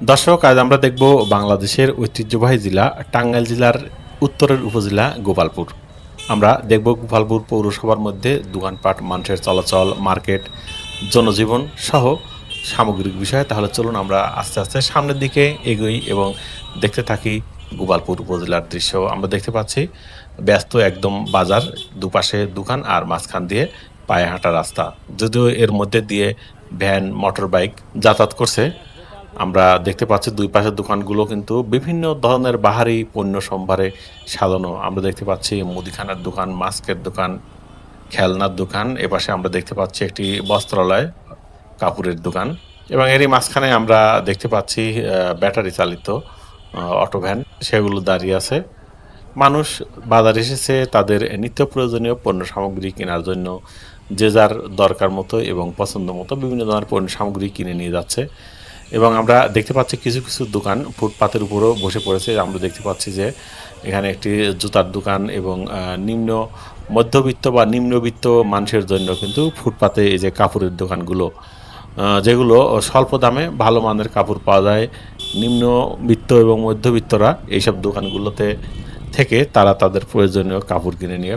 দর্শক, আজ আমরা দেখব বাংলাদেশের ঐতিহ্যবাহী জেলা টাঙ্গাইল জেলার উত্তরের উপজেলা গোপালপুর। আমরা দেখব গোপালপুর পৌরসভার মধ্যে দোকানপাট, মানুষের চলাচল, মার্কেট, জনজীবন সহ সামগ্রিক বিষয়। তাহলে চলুন আমরা আস্তে আস্তে সামনের দিকে এগোই এবং দেখতে থাকি গোপালপুর উপজেলার দৃশ্য। আমরা দেখতে পাচ্ছি ব্যস্ত একদম বাজার, দুপাশে দোকান আর মাঝখান দিয়ে পায়ে হাঁটা রাস্তা। যদিও এর মধ্যে দিয়ে ভ্যান, মোটর বাইক যাতায়াত করছে। আমরা দেখতে পাচ্ছি দুই পাশের দোকানগুলো কিন্তু বিভিন্ন ধরনের বাহারি পণ্য সম্ভারে সাজানো। আমরা দেখতে পাচ্ছি মুদিখানার দোকান, মাস্কের দোকান, খেলনার দোকান। এপাশে আমরা দেখতে পাচ্ছি একটি বস্ত্রালয়, কাপড়ের দোকান এবং এরই মাঝখানে আমরা দেখতে পাচ্ছি ব্যাটারি চালিত অটো ভ্যান, সেগুলো দাঁড়িয়ে আছে। মানুষ বাজারে এসেছে তাদের নিত্য প্রয়োজনীয় পণ্য সামগ্রী কেনার জন্য। যে যার দরকার মতো এবং পছন্দ মতো বিভিন্ন ধরনের পণ্য সামগ্রী কিনে নিয়ে যাচ্ছে। এবং আমরা দেখতে পাচ্ছি কিছু কিছু দোকান ফুটপাতের উপরেও বসে পড়েছে। আমরা দেখতে পাচ্ছি যে এখানে একটি জুতার দোকান এবং নিম্ন মধ্যবিত্ত বা নিম্নবিত্ত মানুষের জন্য কিন্তু ফুটপাতে এই যে কাপড়ের দোকানগুলো, যেগুলো স্বল্প দামে ভালো মানের কাপড় পাওয়া যায়। নিম্নবিত্ত এবং মধ্যবিত্তরা এইসব দোকানগুলোতে থেকে তারা তাদের প্রয়োজনীয় কাপড় কিনে নিয়ে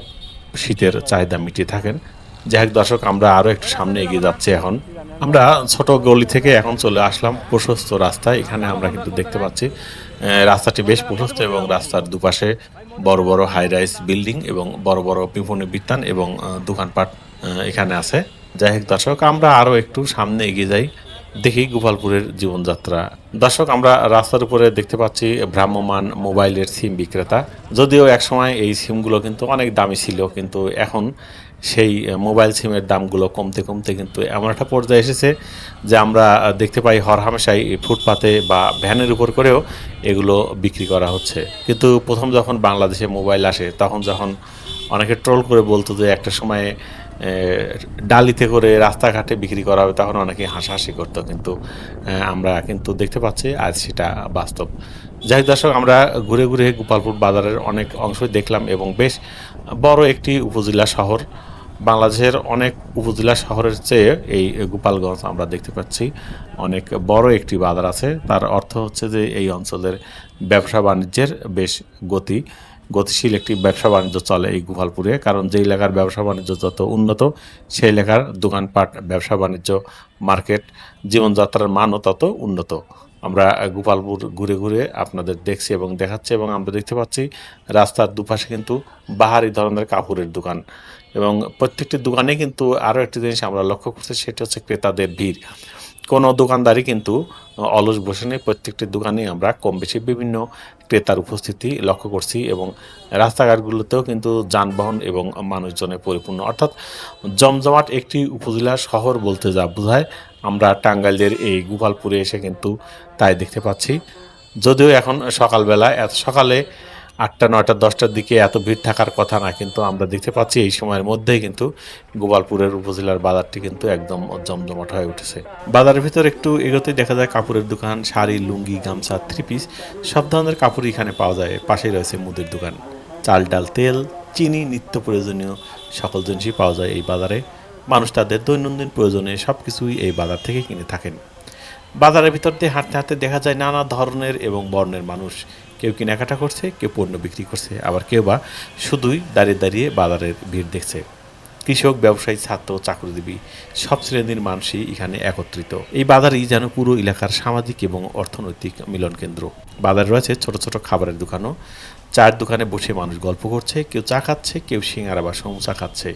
শীতের চাহিদা মিটিয়ে থাকেন। যাই হোক দর্শক, আমরা আরও একটু সামনে এগিয়ে যাচ্ছি। এখন আমরা ছোট গলি থেকে এখন চলে আসলাম প্রশস্ত রাস্তায়। এখানে আমরা কিন্তু দেখতে পাচ্ছি রাস্তাটি বেশ প্রশস্ত এবং রাস্তার দুপাশে বড় বড় হাই রাইজ বিল্ডিং এবং বড় বড় বিপণী বিতান এবং দোকানপাট এখানে আছে। যাই হোক দর্শক, আমরা আরও একটু সামনে এগিয়ে যাই, দেখি গোপালপুরের জীবনযাত্রা। দর্শক, আমরা রাস্তার উপরে দেখতে পাচ্ছি ভ্রাম্যমান মোবাইলের সিম বিক্রেতা। যদিও একসময় এই সিমগুলো কিন্তু অনেক দামি ছিল, কিন্তু এখন সেই মোবাইল সিমের দামগুলো কমতে কমতে কিন্তু এমন একটা পর্যায়ে এসেছে যে আমরা দেখতে পাই হরহামেশাই ফুটপাতে বা ভ্যানের উপর করেও এগুলো বিক্রি করা হচ্ছে। কিন্তু প্রথম যখন বাংলাদেশে মোবাইল আসে তখন যখন অনেকে ট্রোল করে বলতো যে একটা সময়ে ডালিতে করে রাস্তাঘাটে বিক্রি করা হবে, তখন অনেকে হাসাহাসি করতো। কিন্তু আমরা কিন্তু দেখতে পাচ্ছি আজ সেটা বাস্তব। যাই হোক দর্শক, আমরা ঘুরে ঘুরে গোপালপুর বাজারের অনেক অংশই দেখলাম এবং বেশ বড় একটি উপজেলা শহর। বাংলাদেশের অনেক উপজেলা শহরের চেয়ে এই গোপালগঞ্জ আমরা দেখতে পাচ্ছি অনেক বড় একটি বাজার আছে। তার অর্থ হচ্ছে যে এই অঞ্চলের ব্যবসা বাণিজ্যের বেশ গতিশীল একটি ব্যবসা বাণিজ্য চলে এই গোপালপুরে। কারণ যে এলাকার ব্যবসা বাণিজ্য যত উন্নত, সেই এলাকার দোকানপাট, ব্যবসা বাণিজ্য, মার্কেট, জীবনযাত্রার মানও তত উন্নত। আমরা গোপালপুর ঘুরে ঘুরে আপনাদের দেখছি এবং দেখাচ্ছি এবং আমরা দেখতে পাচ্ছি রাস্তার দুপাশে কিন্তু বাহারি ধরনের কাপড়ের দোকান এবং প্রত্যেকটি দোকানে কিন্তু আরও একটি জিনিস আমরা লক্ষ্য করছি, সেটা হচ্ছে ক্রেতাদের ভিড়। কোনো দোকানদারই কিন্তু অলস বসে নেই। প্রত্যেকটি দোকানেই আমরা কম বেশি বিভিন্ন ক্রেতার উপস্থিতি লক্ষ্য করছি এবং রাস্তাঘাটগুলোতেও কিন্তু যানবাহন এবং মানুষজনে পরিপূর্ণ। অর্থাৎ জমজমাট একটি উপজেলা শহর বলতে যা বোঝায়, আমরা টাঙ্গাইলের এই গোপালপুরে এসে কিন্তু তাই দেখতে পাচ্ছি। যদিও এখন সকালবেলা, এত সকালে ৮টা ৯টা ১০টার দিকে এত ভিড় থাকার কথা না, কিন্তু আমরা দেখতে পাচ্ছি এই সময়ের মধ্যেই কিন্তু গোপালপুরের উপজেলার বাজারটি কিন্তু একদম জমজমাট হয়ে উঠেছে। বাজারের ভিতর একটু এগোতেই দেখা যায় কাপড়ের দোকান, শাড়ি, লুঙ্গি, গামছা, থ্রি পিস সব ধরনের কাপড় এখানে পাওয়া যায়। পাশেই রয়েছে মুদির দোকান। চাল, ডাল, তেল, চিনি, নিত্য প্রয়োজনীয় সকল জিনিসই পাওয়া যায় এই বাজারে। মানুষ তাদের দৈনন্দিন প্রয়োজনে সব কিছুই এই বাজার থেকে কিনে থাকেন। বাজারের ভিতর দিয়ে হাঁটতে হাঁটতে দেখা যায় নানা ধরনের এবং বর্ণের মানুষ। কেউ কেনাকাটা করছে, কেউ পণ্য বিক্রি করছে, আবার কেউ বা শুধুই দাঁড়িয়ে দাঁড়িয়ে বাজারের ভিড় দেখছে। কৃষক, ব্যবসায়ী, ছাত্র, চাকরিজীবী সব শ্রেণীর মানুষই এখানে একত্রিত। এই বাজারই যেন পুরো এলাকার সামাজিক এবং অর্থনৈতিক মিলন কেন্দ্র। বাজারে রয়েছে ছোট ছোট খাবারের দোকানও। চায়ের দোকানে বসে মানুষ গল্প করছে, কেউ চা খাচ্ছে, কেউ সিঙ্গারা বা সমোসা খাচ্ছে।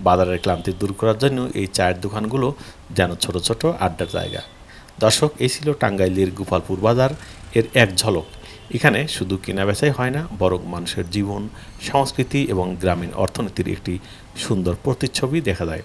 বাজারের ক্লান্তি দূর করার জন্য এই চায়ের দোকানগুলো যেন ছোট ছোট আড্ডার জায়গা। দর্শক, এই ছিল টাঙ্গাইলের গোপালপুর বাজার এর এক ঝলক। এখানে শুধু কেনাবেচাই হয় না, বরং মানুষের জীবন, সংস্কৃতি এবং গ্রামীণ অর্থনীতির একটি সুন্দর প্রতিচ্ছবি দেখা যায়।